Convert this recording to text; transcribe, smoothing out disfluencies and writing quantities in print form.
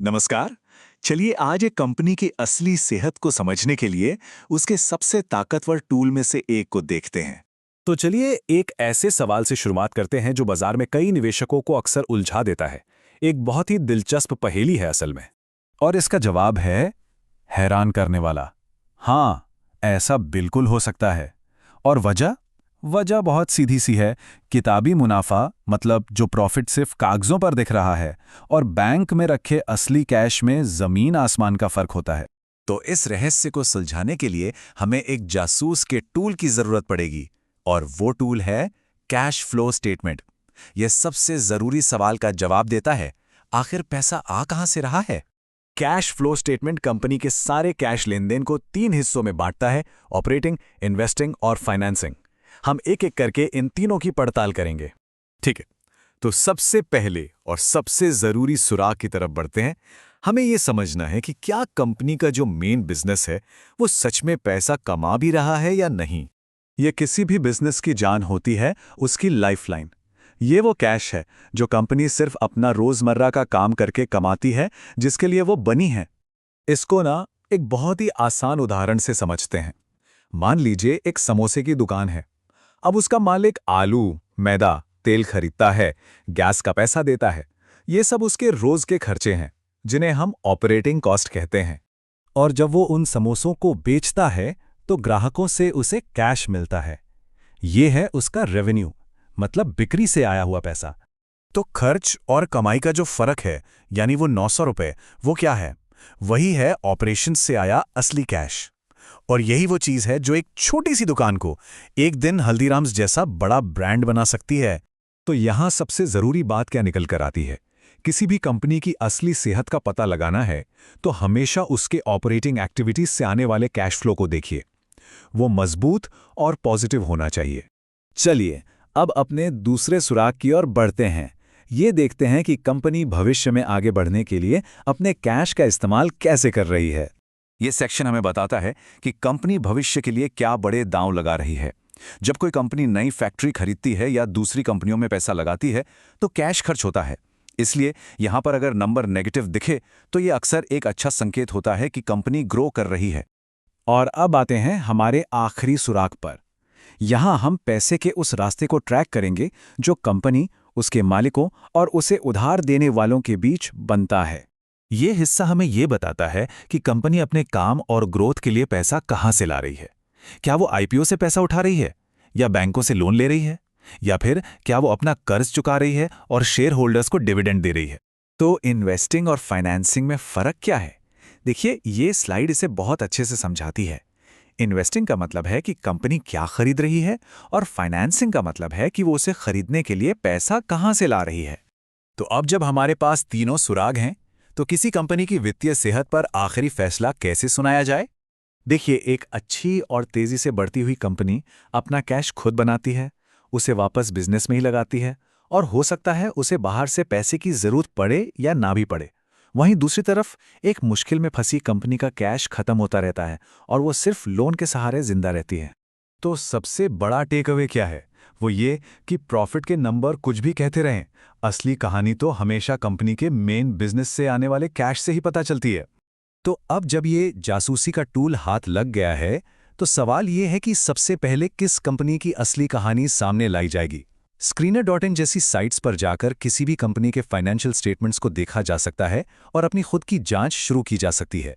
नमस्कार। चलिए आज एक कंपनी की असली सेहत को समझने के लिए उसके सबसे ताकतवर टूल में से एक को देखते हैं। तो चलिए एक ऐसे सवाल से शुरुआत करते हैं जो बाजार में कई निवेशकों को अक्सर उलझा देता है। एक बहुत ही दिलचस्प पहेली है असल में। और इसका जवाब है हैरान करने वाला। हाँ, ऐसा बिल्कुल हो सकता है। और वजह वजह बहुत सीधी सी है। किताबी मुनाफा, मतलब जो प्रॉफिट सिर्फ कागजों पर दिख रहा है, और बैंक में रखे असली कैश में जमीन आसमान का फर्क होता है। तो इस रहस्य को सुलझाने के लिए हमें एक जासूस के टूल की जरूरत पड़ेगी, और वो टूल है कैश फ्लो स्टेटमेंट। यह सबसे जरूरी सवाल का जवाब देता है, आखिर पैसा आ कहां से रहा है। कैश फ्लो स्टेटमेंट कंपनी के सारे कैश लेनदेन को 3 हिस्सों में बांटता है: ऑपरेटिंग, इन्वेस्टिंग और फाइनेंसिंग। हम एक एक करके इन तीनों की पड़ताल करेंगे। ठीक है, तो सबसे पहले और सबसे जरूरी सुराग की तरफ बढ़ते हैं। हमें यह समझना है कि क्या कंपनी का जो मेन बिजनेस है वो सच में पैसा कमा भी रहा है या नहीं। यह किसी भी बिजनेस की जान होती है, उसकी लाइफलाइन। ये वो कैश है जो कंपनी सिर्फ अपना रोजमर्रा का काम करके कमाती है, जिसके लिए वो बनी है। इसको ना एक बहुत ही आसान उदाहरण से समझते हैं। मान लीजिए एक समोसे की दुकान है। अब उसका मालिक आलू, मैदा, तेल खरीदता है, गैस का पैसा देता है। ये सब उसके रोज के खर्चे हैं, जिन्हें हम ऑपरेटिंग कॉस्ट कहते हैं। और जब वो उन समोसों को बेचता है तो ग्राहकों से उसे कैश मिलता है। ये है उसका रेवेन्यू, मतलब बिक्री से आया हुआ पैसा। तो खर्च और कमाई का जो फर्क है, यानी वो 900 रुपए, वो क्या है? वही है ऑपरेशन से आया असली कैश। और यही वो चीज है जो एक छोटी सी दुकान को एक दिन हल्दीराम्स जैसा बड़ा ब्रांड बना सकती है। तो यहां सबसे जरूरी बात क्या निकल कर आती है? किसी भी कंपनी की असली सेहत का पता लगाना है तो हमेशा उसके ऑपरेटिंग एक्टिविटीज से आने वाले कैश फ्लो को देखिए। वो मजबूत और पॉजिटिव होना चाहिए। चलिए अब अपने दूसरे सुराग की ओर बढ़ते हैं। ये देखते हैं कि कंपनी भविष्य में आगे बढ़ने के लिए अपने कैश का इस्तेमाल कैसे कर रही है। ये सेक्शन हमें बताता है कि कंपनी भविष्य के लिए क्या बड़े दांव लगा रही है। जब कोई कंपनी नई फैक्ट्री खरीदती है या दूसरी कंपनियों में पैसा लगाती है तो कैश खर्च होता है। इसलिए यहां पर अगर नंबर नेगेटिव दिखे तो ये अक्सर एक अच्छा संकेत होता है कि कंपनी ग्रो कर रही है। और अब आते हैं हमारे आखिरी सुराग पर। यहां हम पैसे के उस रास्ते को ट्रैक करेंगे जो कंपनी, उसके मालिकों और उसे उधार देने वालों के बीच बनता है। ये हिस्सा हमें ये बताता है कि कंपनी अपने काम और ग्रोथ के लिए पैसा कहां से ला रही है। क्या वो आईपीओ से पैसा उठा रही है, या बैंकों से लोन ले रही है, या फिर क्या वो अपना कर्ज चुका रही है और शेयर होल्डर्स को डिविडेंड दे रही है। तो इन्वेस्टिंग और फाइनेंसिंग में फर्क क्या है? देखिए, ये स्लाइड इसे बहुत अच्छे से समझाती है। इन्वेस्टिंग का मतलब है कि कंपनी क्या खरीद रही है, और फाइनेंसिंग का मतलब है कि वो उसे खरीदने के लिए पैसा कहां से ला रही है। तो अब जब हमारे पास तीनों सुराग हैं, तो किसी कंपनी की वित्तीय सेहत पर आखिरी फैसला कैसे सुनाया जाए? देखिए, एक अच्छी और तेजी से बढ़ती हुई कंपनी अपना कैश खुद बनाती है, उसे वापस बिजनेस में ही लगाती है, और हो सकता है उसे बाहर से पैसे की जरूरत पड़े या ना भी पड़े। वहीं दूसरी तरफ एक मुश्किल में फंसी कंपनी का कैश खत्म होता रहता है और वो सिर्फ लोन के सहारे जिंदा रहती है। तो सबसे बड़ा टेक अवे क्या है? वो ये कि प्रॉफिट के नंबर कुछ भी कहते रहें, असली कहानी तो हमेशा कंपनी के मेन बिजनेस से आने वाले कैश से ही पता चलती है। तो अब जब ये जासूसी का टूल हाथ लग गया है, तो सवाल ये है कि सबसे पहले किस कंपनी की असली कहानी सामने लाई जाएगी। स्क्रीनर.इन जैसी साइट्स पर जाकर किसी भी कंपनी के फाइनेंशियल स्टेटमेंट्स को देखा जा सकता है और अपनी खुद की जांच शुरू की जा सकती है।